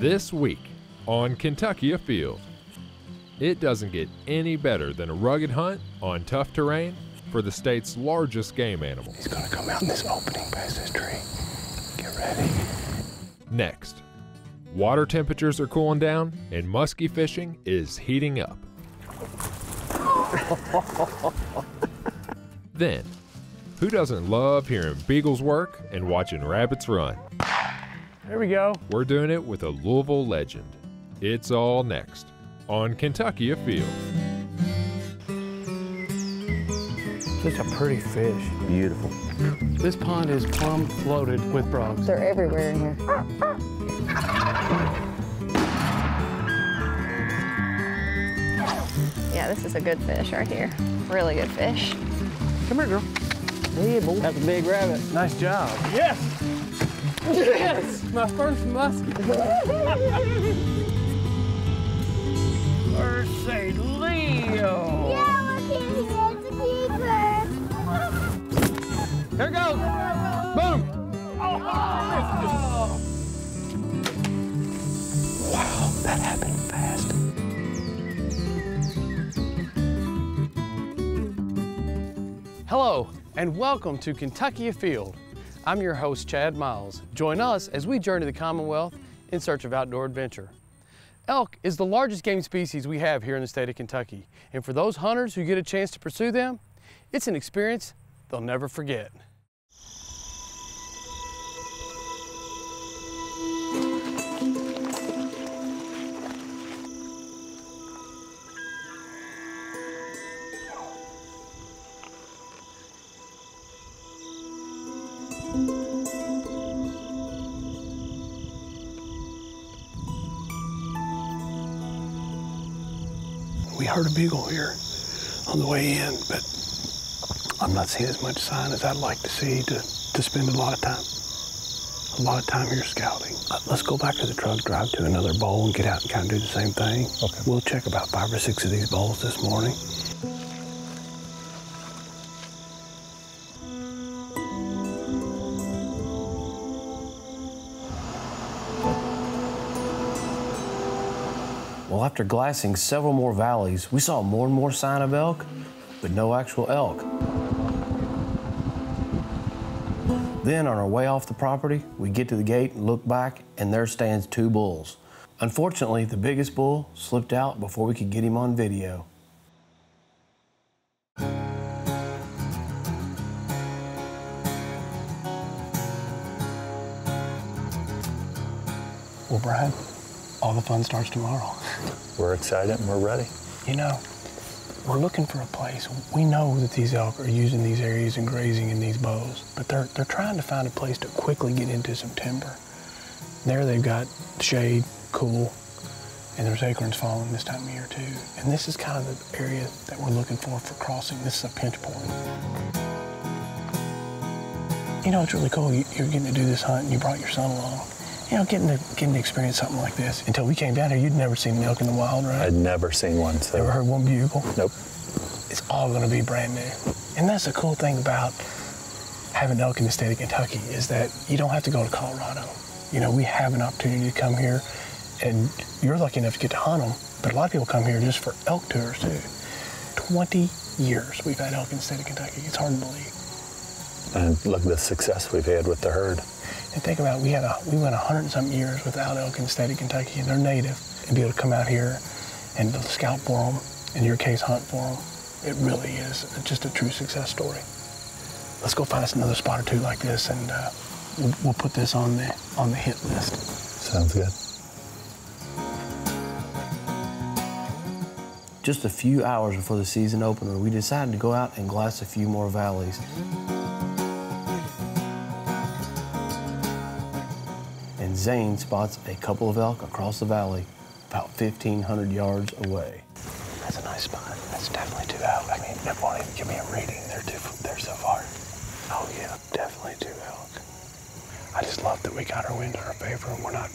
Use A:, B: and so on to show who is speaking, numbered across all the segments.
A: This week on Kentucky Afield. It doesn't get any better than a rugged hunt on tough terrain for the state's largest game animal.
B: He's gonna come out in this opening past this tree. Get ready.
A: Next, water temperatures are cooling down and muskie fishing is heating up. Then, who doesn't love hearing beagles work and watching rabbits run?
B: There we go.
A: We're doing it with a Louisville legend. It's all next on Kentucky Afield.
B: Such a pretty fish.
C: Beautiful.
B: This pond is plumb loaded with frogs.
D: They're everywhere in here. Yeah, this is a good fish right here. Really good fish.
B: Come here, girl.
C: Yeah, boy. That's a big rabbit.
B: Nice job. Yes! Yes! My first muskie. Mercy Leo!
E: Yeah, look at it's a keeper.
B: Here it goes! Boom! Oh! Wow, that happened fast. Hello, and welcome to Kentucky Afield. I'm your host, Chad Miles. Join us as we journey the Commonwealth in search of outdoor adventure. Elk is the largest game species we have here in the state of Kentucky, and for those hunters who get a chance to pursue them, it's an experience they'll never forget. We heard a beagle here on the way in, but I'm not seeing as much sign as I'd like to see to spend a lot of time here scouting. Let's go back to the truck, drive to another bowl, and get out and kind of do the same thing. Okay. We'll check about 5 or 6 of these bowls this morning. Well, after glassing several more valleys, we saw more and more sign of elk, but no actual elk. Then on our way off the property, we get to the gate and look back, and there stands 2 bulls. Unfortunately, the biggest bull slipped out before we could get him on video. Well, Brad, all the fun starts tomorrow.
C: We're excited and we're ready.
B: You know, we're looking for a place. We know that these elk are using these areas and grazing in these bows, but they're trying to find a place to quickly get into some timber. There they've got shade, cool, and there's acorns falling this time of year too. And this is kind of the area that we're looking for crossing. This is a pinch point. You know, it's really cool. You're getting to do this hunt and you brought your son along. You know, getting to experience something like this. Until we came down here, you'd never seen an elk in the wild, right?
C: I'd never seen one. So.
B: Ever heard one bugle?
C: Nope.
B: It's all going to be brand new. And that's the cool thing about having elk in the state of Kentucky is that you don't have to go to Colorado. You know, we have an opportunity to come here, and you're lucky enough to get to hunt them, but a lot of people come here just for elk tours too. 20 years we've had elk in the state of Kentucky. It's hard to believe.
C: And look at the success we've had with the herd.
B: And think about it, we went 100 and something years without elk in the state of Kentucky, and they're native. And be able to come out here and scout for them, in your case, hunt for them, it really is just a true success story. Let's go find us another spot or 2 like this, and we'll put this on the hit list.
C: Sounds good.
F: Just a few hours before the season opener, we decided to go out and glass a few more valleys. And Zane spots a couple of elk across the valley, about 1,500 yards away.
B: That's a nice spot. That's definitely 2 elk. I mean, that won't even give me a reading. They're so far. Oh yeah, definitely 2 elk. I just love that we got our wind in our favor and we're not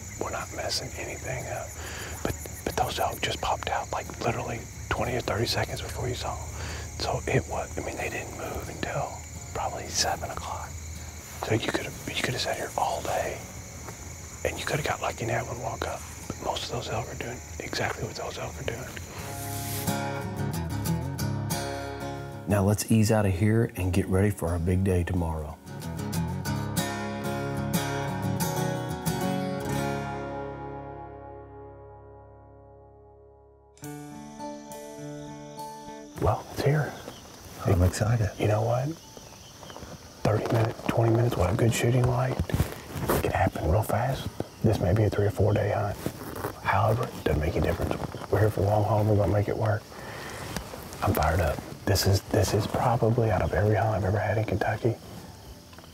B: messing anything up. But those elk just popped out like literally 20 or 30 seconds before you saw them. So it was, I mean, they didn't move until probably 7 o'clock. So you could have sat here all day and you could have got lucky and had one walk up. But most of those elk are doing exactly what those elk are doing.
F: Now let's ease out of here and get ready for our big day tomorrow.
B: Well, it's here.
C: I'm excited.
B: You know what? 30 minutes, 20 minutes with a good shooting light, it can happen real fast. This may be a 3 or 4 day hunt. However, it doesn't make a difference. We're here for the long haul, we're gonna make it work. I'm fired up. This is probably, out of every hunt I've ever had in Kentucky,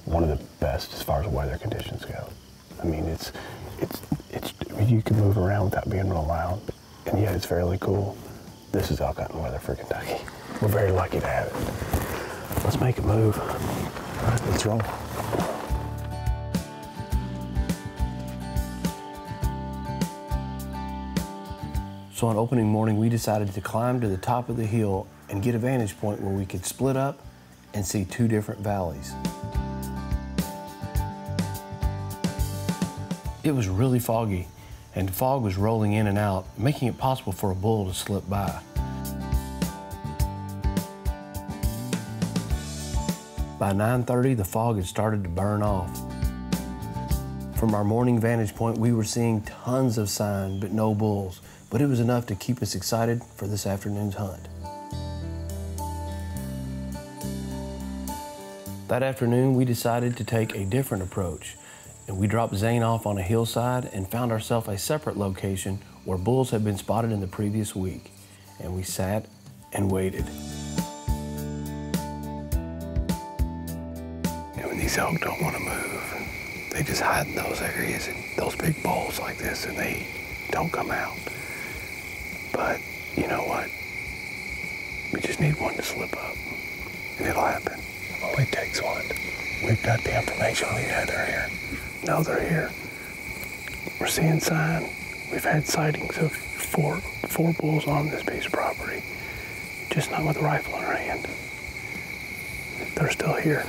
B: one of the best as far as weather conditions go. I mean, it's you can move around without being real loud, and yet it's fairly cool. This is elk hunting weather for Kentucky. We're very lucky to have it. Let's make it move.
C: All right, let's roll.
F: So on opening morning, we decided to climb to the top of the hill and get a vantage point where we could split up and see 2 different valleys. It was really foggy, and the fog was rolling in and out, making it possible for a bull to slip by. By 9:30, the fog had started to burn off. From our morning vantage point, we were seeing tons of sign, but no bulls, but it was enough to keep us excited for this afternoon's hunt. That afternoon, we decided to take a different approach, and we dropped Zane off on a hillside and found ourselves a separate location where bulls had been spotted in the previous week, and we sat and waited.
B: And when these elk don't want to move, they just hide in those areas and those big bulls like this, and they don't come out. But you know what? We just need one to slip up, and it'll happen. Only takes one. We've got the information. Oh yeah, they're here. No, they're here. We're seeing sign. We've had sightings of four bulls on this piece of property, just not with a rifle in our hand. They're still here.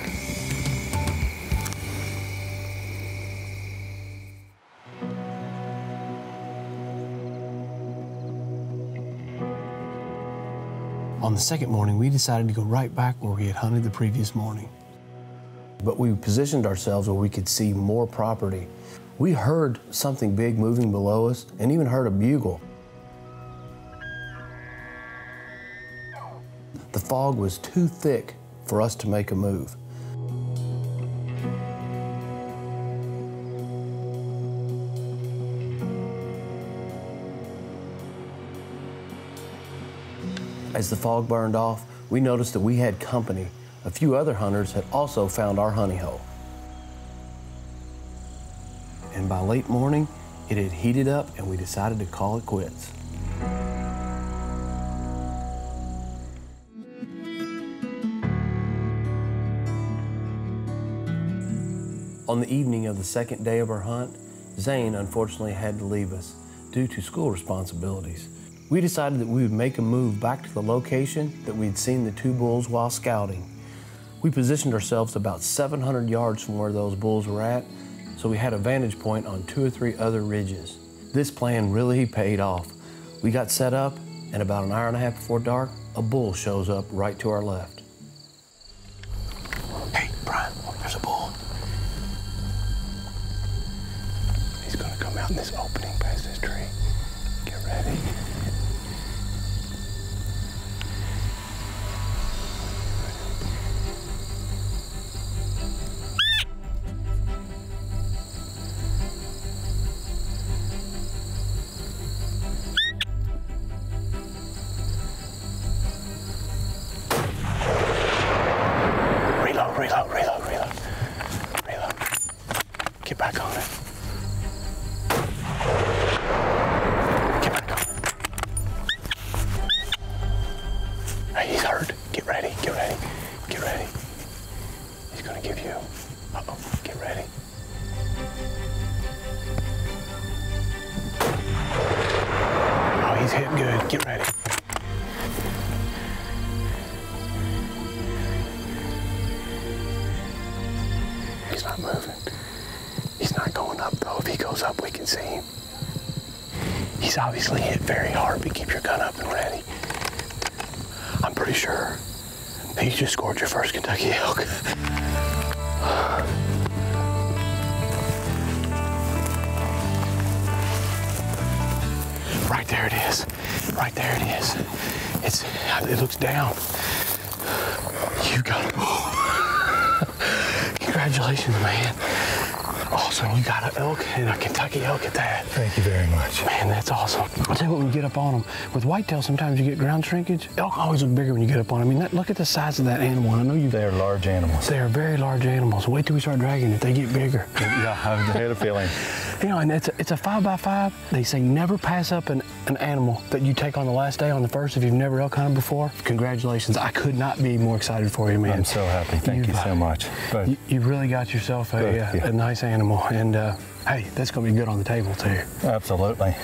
F: On the second morning, we decided to go right back where we had hunted the previous morning. But we positioned ourselves where we could see more property. We heard something big moving below us and even heard a bugle. The fog was too thick for us to make a move. As the fog burned off, we noticed that we had company. A few other hunters had also found our honey hole. And by late morning, it had heated up and we decided to call it quits. On the evening of the second day of our hunt, Zane unfortunately had to leave us due to school responsibilities. We decided that we would make a move back to the location that we had seen the 2 bulls while scouting. We positioned ourselves about 700 yards from where those bulls were at, so we had a vantage point on 2 or 3 other ridges. This plan really paid off. We got set up, and about an hour and a half before dark, a bull shows up right to our left.
B: Hey, Brian, there's a bull. He's gonna come out in this opening past this tree. Get ready. Reload. Get back on it. Get back on it. Hey, he's hurt. Get ready. He's gonna give you. Uh-oh, get ready. Oh, he's hit good. Get ready. He's not moving. He's not going up though. If he goes up, we can see him. He's obviously hit very hard, but keep your gun up and ready. I'm pretty sure that you just scored your first Kentucky elk. Right there it is. Right there it is. It looks down. You got it. Congratulations, man. Awesome, you got an elk and a Kentucky elk at that.
C: Thank you very much.
B: Man, that's awesome. I'll tell you what, when you get up on them, with whitetail sometimes you get ground shrinkage. Elk always look bigger when you get up on them. I mean, look at the size of that animal. I know you.
C: They're large animals.
B: They are very large animals. Wait till we start dragging it, they get bigger.
C: Yeah, I had a feeling.
B: You know, and it's a 5x5. They say never pass up an animal that you take on the last day on the first if you've never elk hunted before. Congratulations. I could not be more excited for you, man.
C: I'm so happy. Thank you so much. But
B: you really got yourself a nice animal. And hey, that's going to be good on the table, too.
C: absolutely.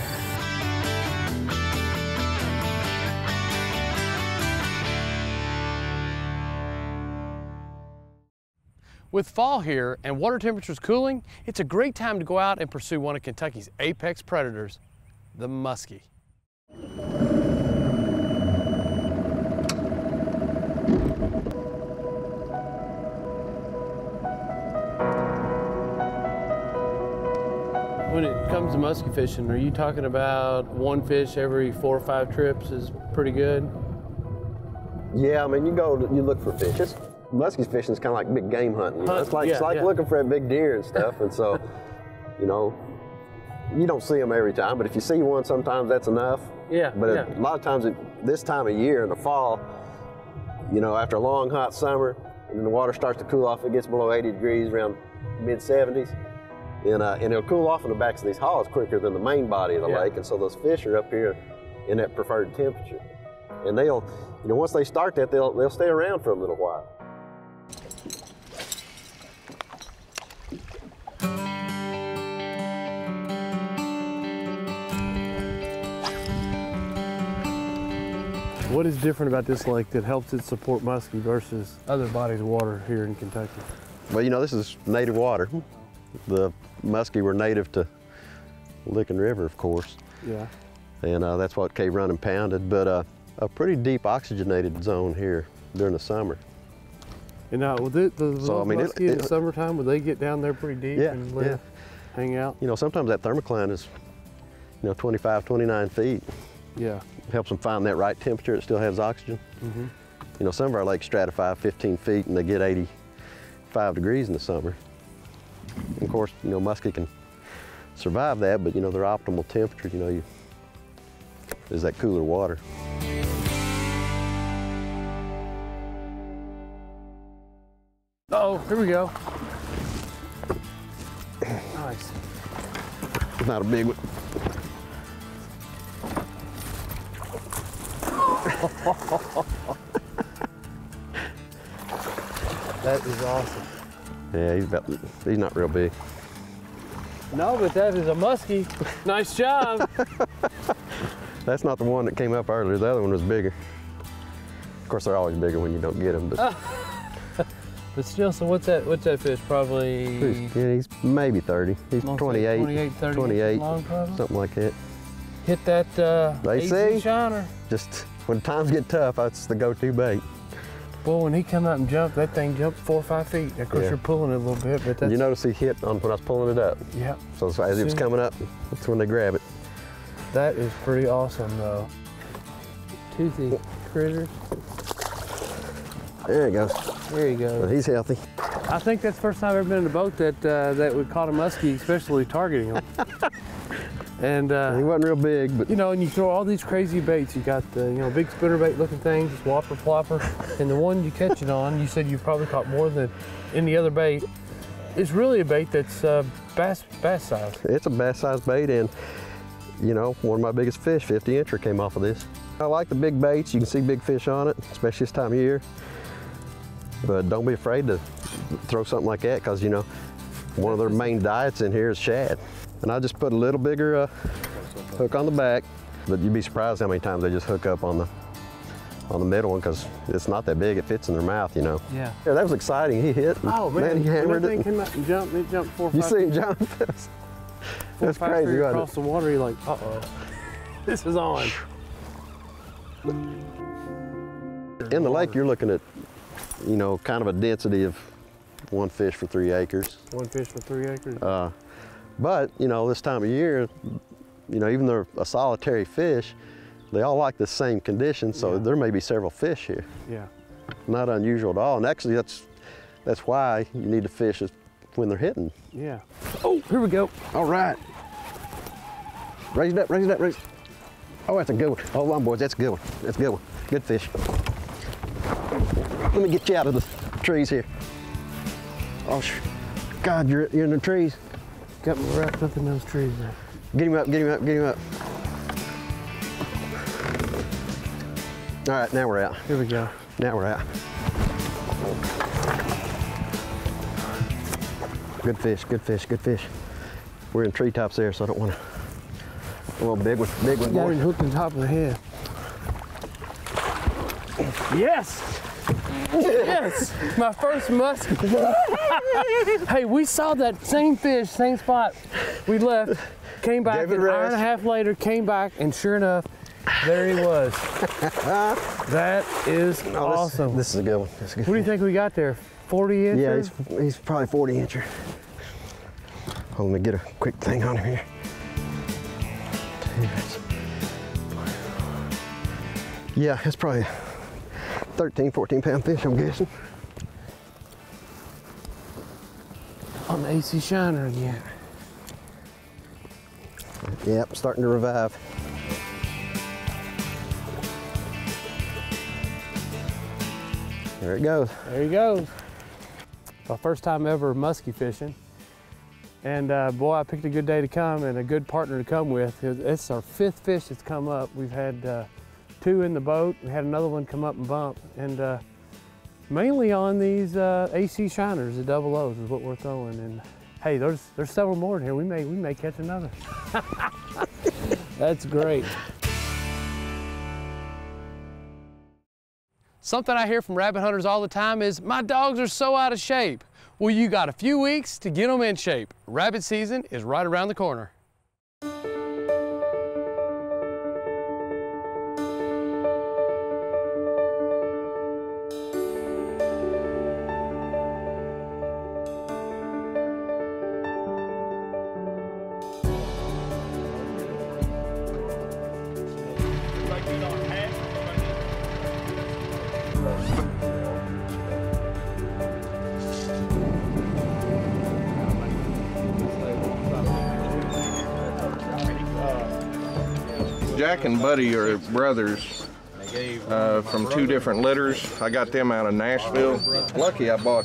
F: With fall here and water temperatures cooling, it's a great time to go out and pursue one of Kentucky's apex predators, the muskie. When it comes to muskie fishing, are you talking about one fish every 4 or 5 trips is pretty good?
G: Yeah, I mean, you look for fish. Muskie fishing is kind of like big game hunting. You know? It's like looking for a big deer and stuff. And so, you know, you don't see them every time, but if you see one, sometimes that's enough.
F: Yeah.
G: But a lot of times, this time of year in the fall, you know, after a long hot summer, and then the water starts to cool off, it gets below 80 degrees, around mid-70s, and it'll cool off in the backs of these hollows quicker than the main body of the lake, and so those fish are up here in that preferred temperature. And they'll, you know, once they start that, they'll stay around for a little while.
F: What is different about this lake that helps it support muskie versus other bodies of water here in Kentucky?
G: Well, you know, this is native water. The muskie were native to Licking River, of course.
F: Yeah.
G: And that's what Cave Run and pounded, but a pretty deep oxygenated zone here during the summer.
F: And now, will the muskie in the summertime, will they get down there pretty deep and live, hang out?
G: You know, sometimes that thermocline is, you know, 25, 29 feet.
F: Yeah.
G: It helps them find that right temperature. It still has oxygen.
F: Mm-hmm.
G: You know, some of our lakes stratify 15 feet and they get 85 degrees in the summer. And of course, you know, muskie can survive that, but you know, their optimal temperature, you know, is that cooler water.
F: Uh-oh, here we go. Nice.
G: It's not a big one.
F: That is awesome.
G: Yeah, he's not real big.
F: No, but that is a muskie. Nice job.
G: That's not the one that came up earlier. The other one was bigger. Of course, they're always bigger when you don't get them. But,
F: but still, so what's that fish? Probably.
G: Yeah, he's maybe 30. He's 28,
F: 28 long, probably?
G: Something like that.
F: Hit that AC shiner.
G: Just when times get tough, that's the go-to bait.
F: Well, when he come out and jumped, that thing jumped 4 or 5 feet. Of course, you're pulling it a little bit, but that's...
G: You notice he hit on when I was pulling it up.
F: Yeah.
G: So as it was coming up, that's when they grab it.
F: That is pretty awesome, though. Toothy critters.
G: There he goes.
F: There you go.
G: But he's healthy.
F: I think that's the first time I've ever been in a boat that would caught a muskie, especially targeting him. And
G: he wasn't real big, but
F: you know, and you throw all these crazy baits. You got the big spinnerbait looking things, whopper flopper, and the one you catch it on, you said you probably caught more than any other bait. It's really a bait that's bass size.
G: It's a bass size bait, and you know, one of my biggest fish, 50-incher, came off of this. I like the big baits. You can see big fish on it, especially this time of year. But don't be afraid to throw something like that, because you know, one of their main diets in here is shad. And I just put a little bigger hook on the back, but you'd be surprised how many times they just hook up on the middle one, because it's not that big. It fits in their mouth, you know.
F: Yeah.
G: Yeah, that was exciting. He hit.
F: Oh man,
G: he hammered
F: when that thing
G: it.
F: came out and jumped, it jumped 4 or 5
G: You see him jump? That's crazy,
F: across the water. You're like, uh-oh. This is on.
G: In the lake, you're looking at, you know, kind of a density of 1 fish for 3 acres.
F: 1 fish for 3 acres.
G: But, you know, this time of year, you know, even though they're a solitary fish, they all like the same conditions, so there may be several fish here.
F: Yeah.
G: Not unusual at all, and actually that's why you need to fish when they're hitting.
F: Yeah. Oh, here we go.
G: All right. Raise it up, raise it up, raise it. Oh, that's a good one. Hold on, boys, that's a good one. That's a good one. Good fish. Let me get you out of the trees here. Oh, God, you're in the trees.
F: Got me wrapped up in those trees there.
G: Get him up, get him up, get him up. All right, now we're out.
F: Here we go.
G: Now we're out. Good fish, good fish, good fish. We're in treetops there, so I don't want to. A little big one,
F: Got him hooked on top of the head. Yes! Yes! My first muskie. Hey, we saw that same fish, same spot. We left, came back an hour and a half later, came back, and sure enough, there he was. That is awesome.
G: This is a good one. This is a good
F: What do you think we got there? 40 inches?
G: Yeah, he's probably 40 incher. Hold on, let me get a quick thing on him here. Yeah, it's probably 13, 14 pound fish, I'm guessing.
F: On the AC Shiner again.
G: Yep, starting to revive. There it goes.
F: There he goes. My first time ever muskie fishing. And boy, I picked a good day to come and a good partner to come with. It's our 5th fish that's come up. We've had 2 in the boat. We had another one come up and bump. And mainly on these AC Shiners, the double O's is what we're throwing. And hey, there's several more in here. We may catch another. That's great. Something I hear from rabbit hunters all the time is, my dogs are so out of shape. Well, you got a few weeks to get them in shape. Rabbit season is right around the corner.
H: Jack and Buddy are brothers from 2 different litters. I got them out of Nashville. Lucky I bought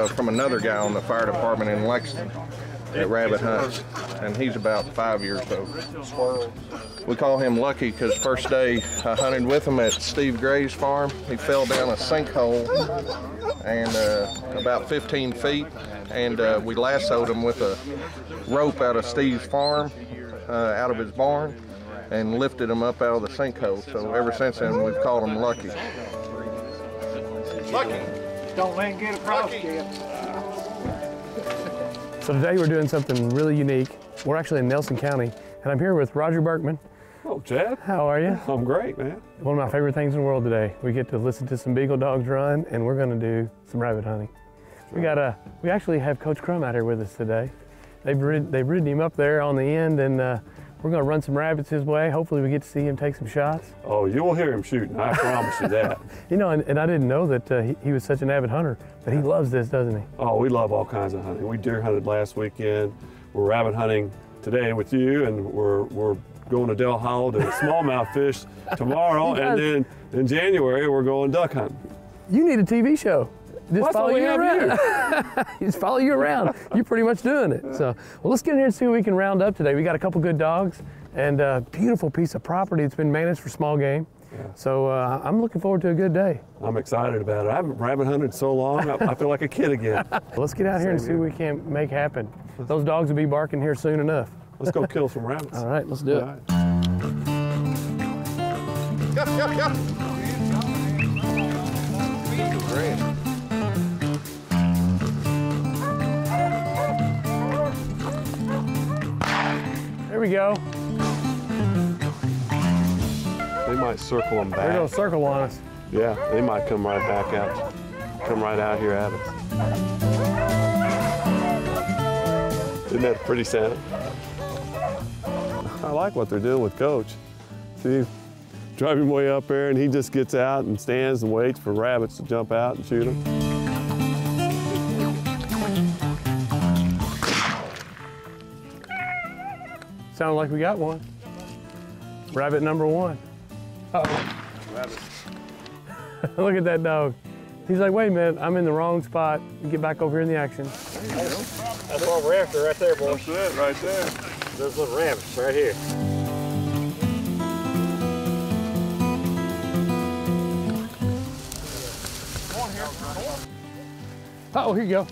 H: from another guy on the fire department in Lexington that rabbit hunts, and he's about 5 years old. We call him Lucky because first day I hunted with him at Steve Gray's farm. He fell down a sinkhole and about 15 feet, and we lassoed him with a rope out of Steve's farm, out of his barn, and lifted him up out of the sinkhole. So ever since then, we've called him Lucky. Lucky!
B: Don't let him get across, kid.
F: So today we're doing something really unique. We're actually in Nelson County, and I'm here with Roger Berkman.
I: Oh, Chad.
F: How are you?
I: I'm great, man.
F: One of my favorite things in the world today. We get to listen to some beagle dogs run, and we're going to do some rabbit hunting. We actually have Coach Crum out here with us today. They've ridden him up there on the end, and we're going to run some rabbits his way. Hopefully we get to see him take some shots.
I: Oh, you will hear him shooting, I promise you that.
F: You know, and I didn't know that he was such an avid hunter, but he loves this, doesn't he?
I: Oh, we love all kinds of hunting. We deer hunted last weekend. We're rabbit hunting today with you, and we're going to Del Hollow to smallmouth fish tomorrow, and then in January we're going duck hunting.
F: You need a TV show. Just follow you around. Just follow you around. You're pretty much doing it. So, well, let's get in here and see what we can round up today. We got a couple good dogs and a beautiful piece of property that's been managed for small game. Yeah. So I'm looking forward to a good day.
I: I'm excited about it. I haven't rabbit hunted so long, I feel like a kid again.
F: Let's get out here and see what we can make happen. Those dogs will be barking here soon enough.
I: Let's go kill some rabbits.
F: All right, let's do it.
H: Yup, yup, yup. Great.
F: There we go.
I: They might circle them back.
F: They're gonna circle on us.
I: Yeah, they might come right back out. Come right out here at us. Isn't that a pretty sound? I like what they're doing with Coach. See, drive him way up there and he just gets out and stands and waits for rabbits to jump out and shoot them.
F: Sounded like we got one. Rabbit number one. Uh-oh.
I: Rabbit.
F: Look at that dog. He's like, wait a minute, I'm in the wrong spot. Get back over here in the action.
J: That's what we're after right there, boys.
I: That's it, right there.
J: Those little rabbits right here.
F: Uh-oh, here you go.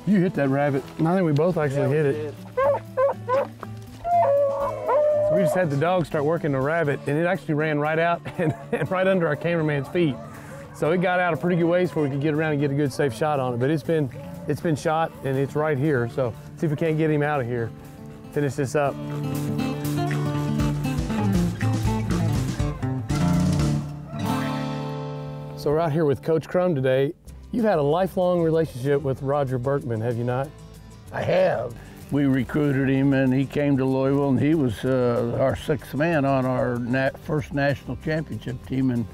F: You hit that rabbit. I think we both actually hit it. So we just had the dog start working the rabbit, and it actually ran right out and right under our cameraman's feet. So it got out a pretty good ways before we could get around and get a good safe shot on it. But it's been shot and it's right here. So see if we can't get him out of here. Finish this up. So we're out here with Coach Crum today. You've had a lifelong relationship with Roger Berkman, have you not?
K: I have. We recruited him and he came to Louisville and he was our sixth man on our first national championship team in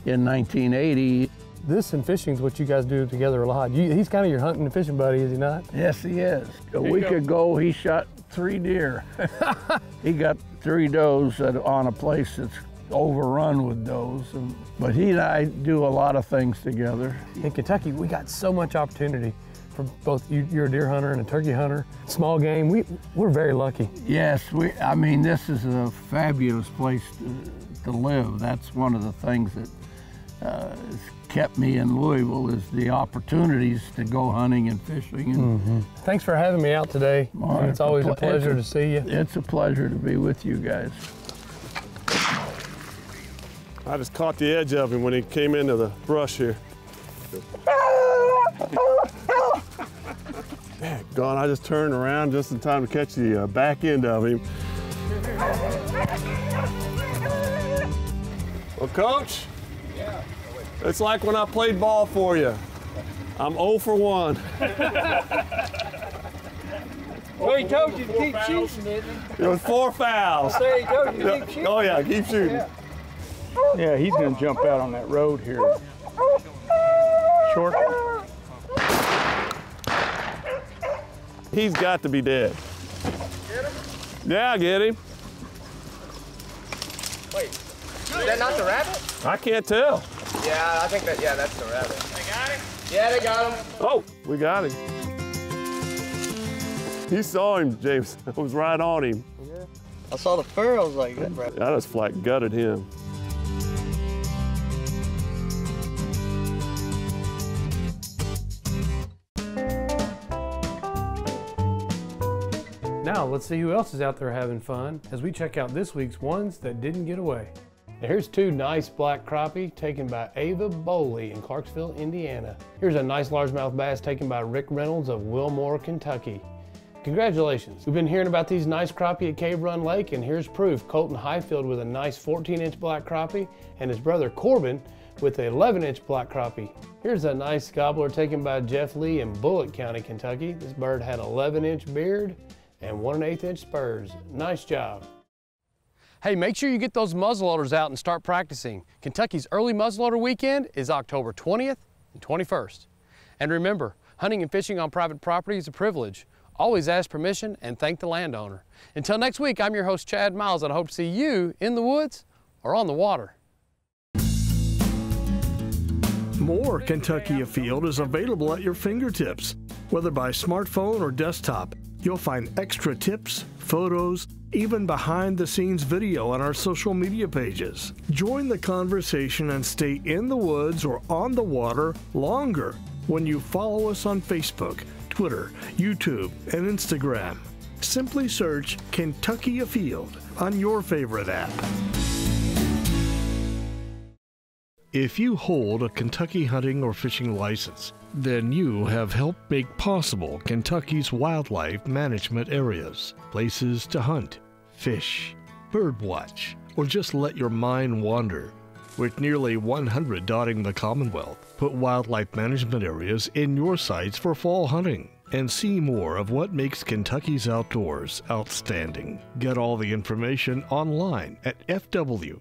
K: 1980.
F: This and fishing is what you guys do together a lot. He's kind of your hunting and fishing buddy, is he not?
K: Yes, he is. A week ago, he shot 3 deer. He got 3 does on a place that's overrun with does. But he and I do a lot of things together.
F: In Kentucky, we got so much opportunity for both. You're a deer hunter and a turkey hunter. Small game, we're very lucky.
K: Yes, I mean, this is a fabulous place to live. That's one of the things that has kept me in Louisville is the opportunities to go hunting and fishing. And
F: Thanks for having me out today. It's always a pleasure to see you.
K: It's a pleasure to be with you guys.
I: I just caught the edge of him when he came into the brush here. Gone, I just turned around just in time to catch the back end of him. Well, Coach, it's like when I played ball for you. I'm 0 for 1.
J: Well, he told you to keep shooting, didn't he?
I: It was 4 fouls.
J: I said he told you to keep shooting.
I: Oh yeah, keep shooting.
J: Yeah, he's going to jump out on that road here. Short.
I: He's got to be dead.
J: Get him?
I: Yeah, I get him.
J: Wait, is that not the rabbit?
I: I can't tell.
J: Yeah, I think that, yeah, that's the rabbit. They got him? Yeah, they got him.
I: Oh, we got him. You saw him, James. I was right on him.
J: Yeah. I saw the fur, I was like, that rabbit.
I: I just flat gutted him.
F: Now let's see who else is out there having fun as we check out this week's ones that didn't get away. Now here's 2 nice black crappie taken by Ava Bowley in Clarksville, Indiana. Here's a nice largemouth bass taken by Rick Reynolds of Wilmore, Kentucky. Congratulations. We've been hearing about these nice crappie at Cave Run Lake, and here's proof. Colton Highfield with a nice 14-inch black crappie and his brother Corbin with an 11-inch black crappie. Here's a nice gobbler taken by Jeff Lee in Bullitt County, Kentucky. This bird had 11-inch beard and 1 1/8-inch spurs. Nice job. Hey, make sure you get those muzzleloaders out and start practicing. Kentucky's early muzzleloader weekend is October 20th and 21st. And remember, hunting and fishing on private property is a privilege. Always ask permission and thank the landowner. Until next week, I'm your host, Chad Miles, and I hope to see you in the woods or on the water.
L: More Kentucky Afield is available at your fingertips. Whether by smartphone or desktop, you'll find extra tips, photos, even behind-the-scenes video on our social media pages. Join the conversation and stay in the woods or on the water longer when you follow us on Facebook, Twitter, YouTube, and Instagram. Simply search Kentucky Afield on your favorite app. If you hold a Kentucky hunting or fishing license, then you have helped make possible Kentucky's wildlife management areas, places to hunt, fish, birdwatch, or just let your mind wander. With nearly 100 dotting the Commonwealth, put wildlife management areas in your sights for fall hunting and see more of what makes Kentucky's outdoors outstanding. Get all the information online at fw.ky.gov.